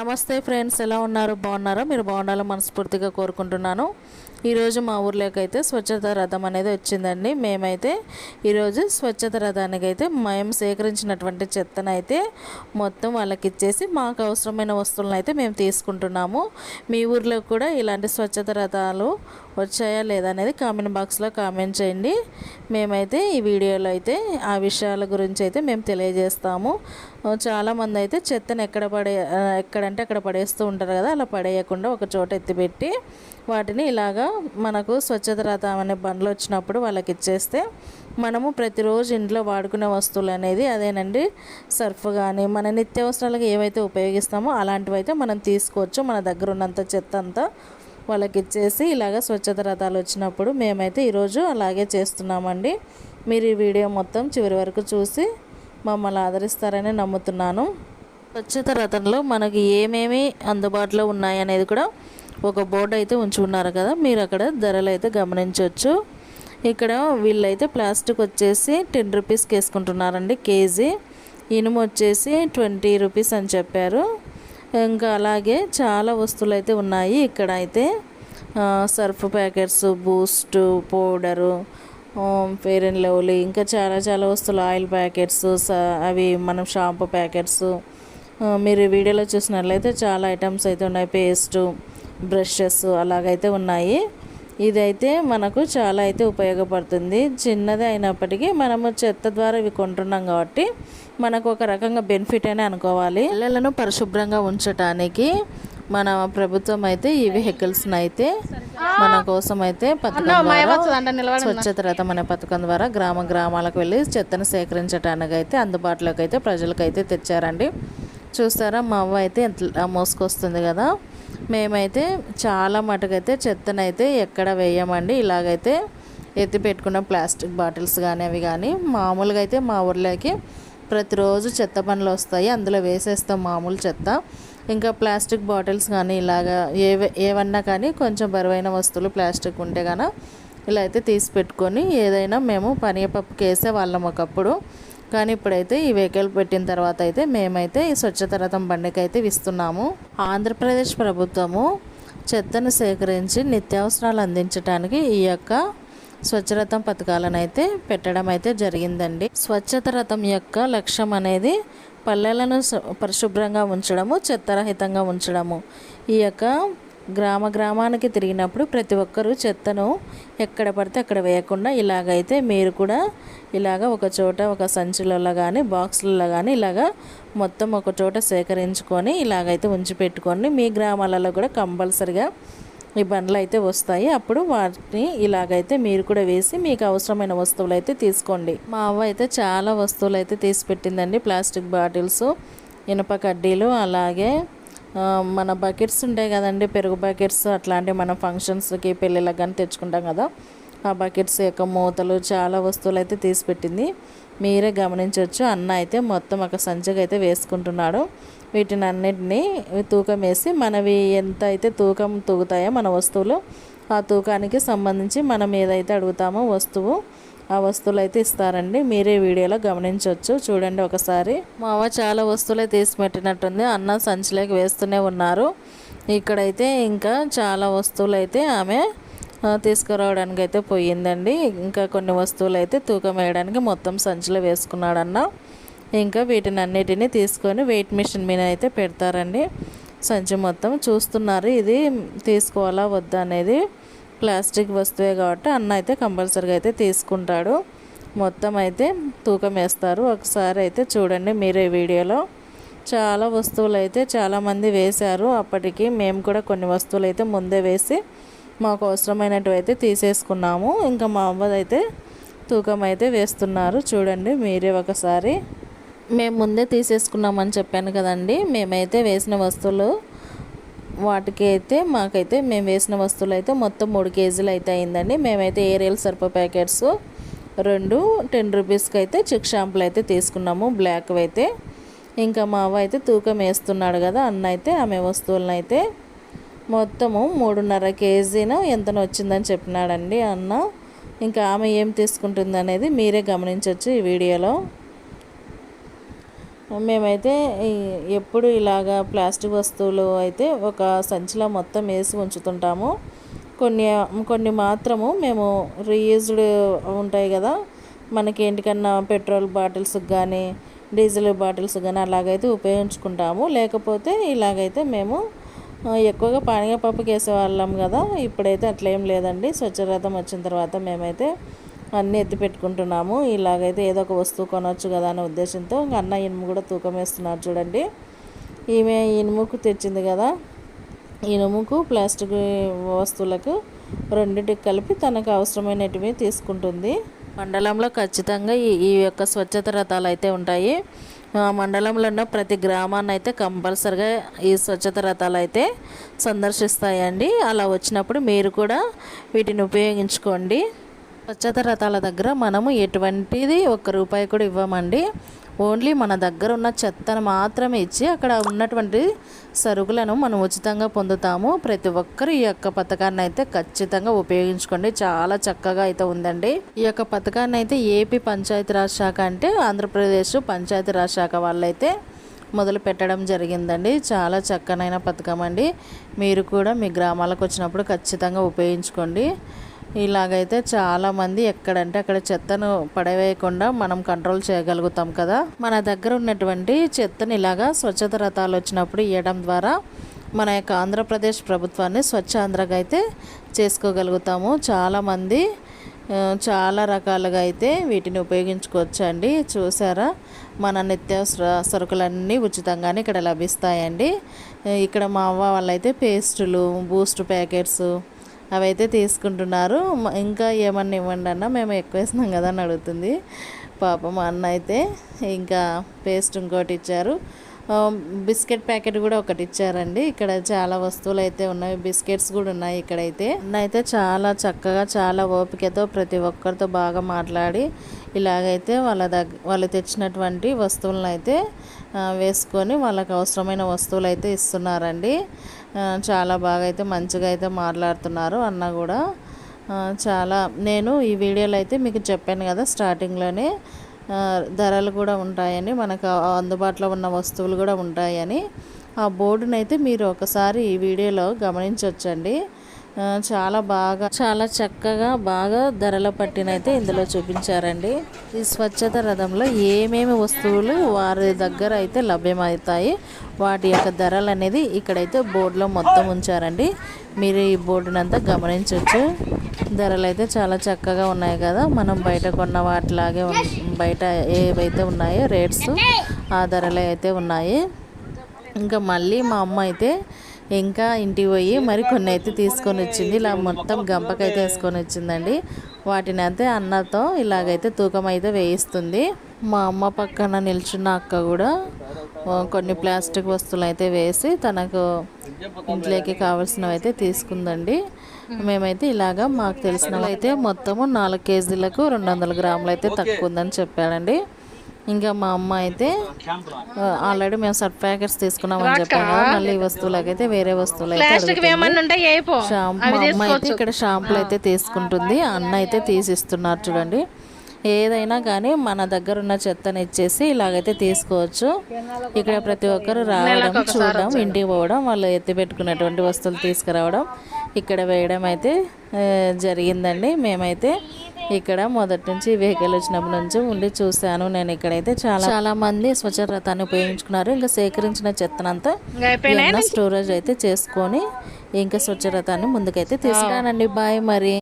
నమస్తే ఫ్రెండ్స్, ఎలా ఉన్నారు? బాగున్నారా? మీరు బాగుండాలో మనస్ఫూర్తిగా కోరుకుంటున్నాను. ఈరోజు మా ఊర్లోకి అయితే స్వచ్ఛత రథం అనేది వచ్చిందండి. మేమైతే ఈరోజు స్వచ్ఛత రథానికి అయితే మేము సేకరించినటువంటి చెత్తనైతే మొత్తం వాళ్ళకి ఇచ్చేసి మాకు అవసరమైన వస్తువులను అయితే మేము తీసుకుంటున్నాము. మీ ఊర్లో కూడా ఇలాంటి స్వచ్ఛత రథాలు వచ్చాయా లేదా అనేది కామెంట్ బాక్స్లో కామెంట్ చేయండి. మేమైతే ఈ వీడియోలో అయితే ఆ విషయాల గురించి అయితే మేము తెలియజేస్తాము. చాలామంది అయితే చెత్తను ఎక్కడంటే అక్కడ పడేస్తూ ఉంటారు కదా, అలా పడేయకుండా ఒక చోట ఎత్తిపెట్టి వాటిని ఇలాగా మనకు స్వచ్ఛత రథం అనే బండ్లు వచ్చినప్పుడు వాళ్ళకి ఇచ్చేస్తే మనము ప్రతిరోజు ఇంట్లో వాడుకునే వస్తువులు అనేది అదేనండి, సర్ఫ్ కానీ మన నిత్యావసరాలకు ఏవైతే ఉపయోగిస్తామో అలాంటివి అయితే మనం తీసుకోవచ్చు. మన దగ్గర ఉన్నంత చెత్త అంతా వాళ్ళకి ఇచ్చేసి ఇలాగ స్వచ్ఛత రథాలు వచ్చినప్పుడు మేమైతే ఈరోజు అలాగే చేస్తున్నామండి. మీరు ఈ వీడియో మొత్తం చివరి వరకు చూసి మమ్మల్ని ఆదరిస్తారని నమ్ముతున్నాను. స్వచ్ఛత రథంలో మనకి ఏమేమి అందుబాటులో ఉన్నాయి అనేది కూడా ఒక బోర్డు అయితే ఉంచి ఉన్నారు కదా, మీరు అక్కడ ధరలు అయితే గమనించవచ్చు. ఇక్కడ వీళ్ళైతే ప్లాస్టిక్ వచ్చేసి 10 రూపీస్కి వేసుకుంటున్నారండి కేజీ. ఇనుము వచ్చేసి 20 రూపీస్ అని చెప్పారు. ఇంకా అలాగే చాలా వస్తువులు అయితే ఉన్నాయి ఇక్కడ అయితే. Surf packets, Boost powder, fair and lovely, ఇంకా చాలా వస్తువులు, ఆయిల్ ప్యాకెట్స్, అవి మనం షాంపూ ప్యాకెట్స్, మీరు వీడియోలో చూసినట్లయితే చాలా ఐటమ్స్ అయితే ఉన్నాయి. పేస్టు, బ్రషెస్ అలాగైతే ఉన్నాయి. ఇదైతే మనకు చాలా అయితే ఉపయోగపడుతుంది. చిన్నదే అయినప్పటికీ మనము చెత్త ద్వారా ఇవి కొంటున్నాం కాబట్టి మనకు ఒక రకంగా బెనిఫిట్ అని అనుకోవాలి. పిల్లలను పరిశుభ్రంగా ఉంచడానికి మన ప్రభుత్వం అయితే ఈ వెహికల్స్ని అయితే మన కోసం అయితే పథకం ద్వారా, స్వచ్ఛత రథం అనే పథకం ద్వారా గ్రామాలకు వెళ్ళి చెత్తను సేకరించడానికి అయితే అందుబాటులోకి అయితే ప్రజలకైతే తెచ్చారండి. చూస్తారా, మా అవ్వ అయితే ఎంత మోసుకొస్తుంది కదా. మేమైతే చాలా మటుకైతే చెత్తనైతే ఎక్కడ వేయమండి. ఇలాగైతే ఎత్తి పెట్టుకున్న ప్లాస్టిక్ బాటిల్స్ కానీ అవి కానీ మామూలుగా అయితే మా ఊర్లోకి ప్రతిరోజు చెత్త బండ్లు వస్తాయి, అందులో వేసేస్తాం మామూలు చెత్త. ఇంకా ప్లాస్టిక్ బాటిల్స్ కానీ ఇలాగా ఏవన్నా కానీ కొంచెం బరువైన వస్తువులు ప్లాస్టిక్ ఉంటే కానీ ఇలా అయితే తీసి పెట్టుకొని ఏదైనా మేము పనీయపప్పుకి వేసేవాళ్ళం ఒకప్పుడు. కానీ ఇప్పుడైతే ఈ వెహికల్ పెట్టిన తర్వాత అయితే మేమైతే ఈ స్వచ్ఛత రథం బండికి అయితే ఇస్తున్నాము. ఆంధ్రప్రదేశ్ ప్రభుత్వము చెత్తను సేకరించి నిత్యావసరాలు అందించడానికి ఈ యొక్క స్వచ్ఛ రథం పథకాలను అయితే పెట్టడం అయితే జరిగిందండి. స్వచ్ఛత రథం యొక్క లక్ష్యం అనేది పల్లెలను పరిశుభ్రంగా ఉంచడము, చెత్తరహితంగా ఉంచడము. ఈ యొక్క గ్రామానికి తిరిగినప్పుడు ప్రతి ఒక్కరూ చెత్తను ఎక్కడ పడితే అక్కడ వేయకుండా ఇలాగైతే మీరు కూడా ఇలాగ ఒక చోట ఒక సంచులలో కానీ బాక్సులలో కానీ ఇలాగ మొత్తం ఒక చోట సేకరించుకొని ఇలాగైతే ఉంచి పెట్టుకొని మీ గ్రామాలలో కూడా కంపల్సరిగా ఈ బండ్లు అయితే వస్తాయి. అప్పుడు వాటిని ఇలాగైతే మీరు కూడా వేసి మీకు అవసరమైన వస్తువులు అయితే తీసుకోండి. మా అవ్వ అయితే చాలా వస్తువులు అయితే తీసి పెట్టిందండి. ప్లాస్టిక్ బాటిల్స్, ఇనుప కడ్డీలు, అలాగే మన బకెట్స్ ఉంటాయి కదండి, పెరుగు బకెట్స్, అట్లాంటివి మనం ఫంక్షన్స్కి పెళ్ళిళ్ళకి కానీ తెచ్చుకుంటాం కదా, ఆ బకెట్స్ యొక్క మూతలు, చాలా వస్తువులు అయితే తీసి పెట్టింది. మీరే గమనించవచ్చు. అన్న అయితే మొత్తం ఒక సంచిగా అయితే వేసుకుంటున్నాడు. వీటిని అన్నిటినీ తూకం వేసి మనవి ఎంత అయితే తూకం తూగుతాయో మన వస్తువులు, ఆ తూకానికి సంబంధించి మనం ఏదైతే అడుగుతామో వస్తువు, ఆ వస్తువులు అయితే ఇస్తారండి. మీరే వీడియోలో గమనించవచ్చు. చూడండి ఒకసారి. మా అవ్వ చాలా వస్తువులే తీసి పెట్టినట్టుంది. అన్న సంచిలోకి వేస్తూనే ఉన్నారు. ఇక్కడైతే ఇంకా చాలా వస్తువులు అయితే ఆమె తీసుకురావడానికి అయితే పోయిందండి. ఇంకా కొన్ని వస్తువులు అయితే తూకం వేయడానికి మొత్తం సంచిలో వేసుకున్నాడన్న. ఇంకా వీటిని అన్నిటినీ తీసుకొని వెయిట్ మిషన్ మీద అయితే పెడతారండి. సంచి మొత్తం చూస్తున్నారు, ఇది తీసుకోవాలా వద్దా అనేది. ప్లాస్టిక్ వస్తువే కాబట్టి అన్న అయితే కంపల్సరీగా అయితే తీసుకుంటాడు. మొత్తం అయితే తూకం వేస్తారు. ఒకసారి అయితే చూడండి మీరే వీడియోలో. చాలా వస్తువులు అయితే చాలామంది వేశారు. అప్పటికి మేము కూడా కొన్ని వస్తువులు అయితే ముందే వేసి మాకు అవసరమైనవి అయితే తీసేసుకున్నాము. ఇంకా మా అవ్వదైతే తూకం అయితే వేస్తున్నారు. చూడండి మీరే ఒకసారి. మేము ముందే తీసేసుకున్నామని చెప్పాను కదండి. మేమైతే వేసిన వస్తువులు వాటికి అయితే మాకైతే మేము వేసిన వస్తువులు అయితే మొత్తం 3 కేజీలు అయితే అయిందండి. మేమైతే ఏరియల్ సర్ఫ్ ప్యాకెట్స్ 2 10 రూపీస్కి అయితే చిక్ షాంపులు అయితే తీసుకున్నాము, బ్లాక్ అయితే. ఇంకా మా అవ్వ అయితే తూకం వేస్తున్నాడు కదా అన్న అయితే ఆమె వస్తువులను అయితే మొత్తము 3.5 కేజీను ఎంతనో వచ్చిందని చెప్పినాడండి అన్న. ఇంకా ఆమె ఏం తీసుకుంటుంది అనేది మీరే గమనించవచ్చు ఈ వీడియోలో. మేమైతే ఎప్పుడు ఇలాగా ప్లాస్టిక్ వస్తువులు అయితే ఒక సంచిలో మొత్తం వేసి ఉంచుతుంటాము. కొన్ని కొన్ని మాత్రము మేము రీయూజ్డ్ ఉంటాయి కదా, మనకి ఏంటికన్నా పెట్రోల్ బాటిల్స్కి కానీ డీజిల్ బాటిల్స్ కానీ అలాగైతే ఉపయోగించుకుంటాము. లేకపోతే ఇలాగైతే మేము ఎక్కువగా పానీయపప్పుకి వేసేవాళ్ళం కదా, ఇప్పుడైతే అట్లేం లేదండి. స్వచ్ఛరథం వచ్చిన తర్వాత మేమైతే అన్నీ ఎత్తి పెట్టుకుంటున్నాము. ఇలాగైతే ఏదో ఒక వస్తువు కొనవచ్చు కదా అనే ఉద్దేశంతో అన్న ఇనుము కూడా తూకం వేస్తున్నారు చూడండి. ఈమె ఇనుముకు తెచ్చింది కదా, ఇనుముకు ప్లాస్టిక్ వస్తువులకు రెండింటికి కలిపి తనకు అవసరమైనటివి తీసుకుంటుంది. మండలంలో ఖచ్చితంగా ఈ యొక్క స్వచ్ఛత రథాలు అయితే ఉంటాయి. మండలంలో ఉన్న ప్రతి గ్రామాన్ని అయితే కంపల్సరిగా ఈ స్వచ్ఛత రథాలు అయితే సందర్శిస్తాయండి. అలా వచ్చినప్పుడు మీరు కూడా వీటిని ఉపయోగించుకోండి. స్వచ్ఛత రథాల దగ్గర మనము ఎటువంటిది ₹1 కూడా ఇవ్వమండి. ఓన్లీ మన దగ్గర ఉన్న చెత్తను మాత్రమే ఇచ్చి అక్కడ ఉన్నటువంటి సరుకులను మనం ఉచితంగా పొందుతాము. ప్రతి ఒక్కరు ఈ యొక్క పథకాన్ని అయితే ఖచ్చితంగా ఉపయోగించుకోండి. చాలా చక్కగా అయితే ఉందండి. ఈ యొక్క పథకాన్ని అయితే ఏపీ పంచాయతీరాజ్ శాఖ అంటే ఆంధ్రప్రదేశ్ పంచాయతీరాజ్ శాఖ వాళ్ళైతే మొదలు పెట్టడం జరిగిందండి. చాలా చక్కనైన పథకం అండి. మీరు కూడా మీ గ్రామాలకు వచ్చినప్పుడు ఖచ్చితంగా ఉపయోగించుకోండి. ఇలాగైతే చాలామంది ఎక్కడంటే అక్కడ చెత్తను పడవేయకుండా మనం కంట్రోల్ చేయగలుగుతాం కదా. మన దగ్గర ఉన్నటువంటి చెత్తను ఇలాగా స్వచ్ఛత రథాలు వచ్చినప్పుడు ఇవ్వడం ద్వారా మన యొక్క ఆంధ్రప్రదేశ్ ప్రభుత్వాన్ని స్వచ్ఛాంధ్రగా అయితే చేసుకోగలుగుతాము. చాలామంది చాలా రకాలుగా అయితే వీటిని ఉపయోగించుకోవచ్చండి. చూసారా, మన నిత్యావసర సరుకులన్నీ ఉచితంగానే ఇక్కడ లభిస్తాయండి. ఇక్కడ మా అవ్వ వాళ్ళైతే పేస్టులు, బూస్ట్ ప్యాకెట్స్ అవైతే తీసుకుంటున్నారు. ఇంకా ఏమన్నా ఇవ్వండి అన్న, మేము ఎక్కువ వేసినాం కదా అని అడుగుతుంది. పాపం మా అన్న అయితే ఇంకా పేస్ట్ ఇంకోటి ఇచ్చారు, బిస్కెట్ ప్యాకెట్ కూడా ఒకటి ఇచ్చారండి. ఇక్కడ చాలా వస్తువులు అయితే ఉన్నాయి, బిస్కెట్స్ కూడా ఉన్నాయి. ఇక్కడైతే అయితే చాలా చక్కగా చాలా ఓపికతో ప్రతి ఒక్కరితో బాగా మాట్లాడి ఇలాగైతే వాళ్ళు తెచ్చినటువంటి వస్తువులను అయితే వేసుకొని వాళ్ళకి అవసరమైన వస్తువులు అయితే ఇస్తున్నారండి. చాలా బాగా అయితే మంచిగా అయితే మాట్లాడుతున్నారు అన్న కూడా. చాలా నేను ఈ వీడియోలో అయితే మీకు చెప్పాను కదా స్టార్టింగ్లోనే ధరలు కూడా ఉంటాయని, మనకు అందుబాటులో ఉన్న వస్తువులు కూడా ఉంటాయని. ఆ బోర్డునైతే అయితే మీరు ఒకసారి ఈ వీడియోలో గమనించవచ్చండి. చాలా బాగా చాలా చక్కగా బాగా ధరల పట్టినైతే ఇందులో చూపించారండి. ఈ స్వచ్ఛత రథంలో ఏమేమి వస్తువులు వారి దగ్గర అయితే లభ్యమవుతాయి, వాటి యొక్క ధరలు అనేది ఇక్కడైతే బోర్డులో మొత్తం ఉంచారండి. మీరు ఈ బోర్డునంతా గమనించవచ్చు. ధరలు అయితే చాలా చక్కగా ఉన్నాయి కదా, మనం బయట కొన్న వాటిలాగే బయట ఏవైతే ఉన్నాయో రేట్స్ ఆ ధరలే అయితే ఉన్నాయి. ఇంకా మళ్ళీ మా అమ్మ అయితే ఇంకా ఇంటికి పోయి మరి కొన్ని అయితే తీసుకొని వచ్చింది. ఇలా మొత్తం గంపకైతే వేసుకొని వచ్చిందండి. వాటిని అయితే అన్నతో ఇలాగైతే తూకం అయితే వేయిస్తుంది. మా అమ్మ పక్కన నిల్చున్న అక్క కూడా కొన్ని ప్లాస్టిక్ వస్తువులు అయితే వేసి తనకు ఇంట్లోకి కావాల్సినవి అయితే తీసుకుందండి. మేమైతే ఇలాగా మాకు తెలిసిన అయితే మొత్తము 4 కేజీలకు 200 గ్రాములు అయితే తక్కువ ఉందని చెప్పాడండి. ఇంకా మా అమ్మ అయితే ఆల్రెడీ మేము సర్ఫ్ ప్యాకెట్స్ తీసుకున్నామని చెప్పాను కదా, మళ్ళీ వస్తువులకైతే వేరే వస్తువులు అయితే షాంపూ. మా అమ్మ అయితే ఇక్కడ షాంపూలు అయితే తీసుకుంటుంది, అన్న అయితే తీసిస్తున్నారు చూడండి. ఏదైనా కానీ మన దగ్గర ఉన్న చెత్తని ఇచ్చేసి ఇలాగైతే తీసుకోవచ్చు. ఇక్కడ ప్రతి ఒక్కరు రావడం, చూడడం, ఇంటికి పోవడం, వాళ్ళు ఎత్తి పెట్టుకున్నటువంటి వస్తువులు తీసుకురావడం, ఇక్కడ వేయడం అయితే జరిగిందండి. మేమైతే ఇక్కడ మొదటి నుంచి వెహికల్ వచ్చినప్పటి నుంచి ఉండి చూశాను నేను. ఇక్కడైతే చాలా మంది స్వచ్ఛ రథాన్ని ఉపయోగించుకున్నారు. ఇంకా సేకరించిన చెత్తనంతా స్టోరేజ్ అయితే చేసుకొని ఇంకా స్వచ్ఛ రథాన్ని ముందుకైతే తీసుకురానండి. బాయ్ మరి.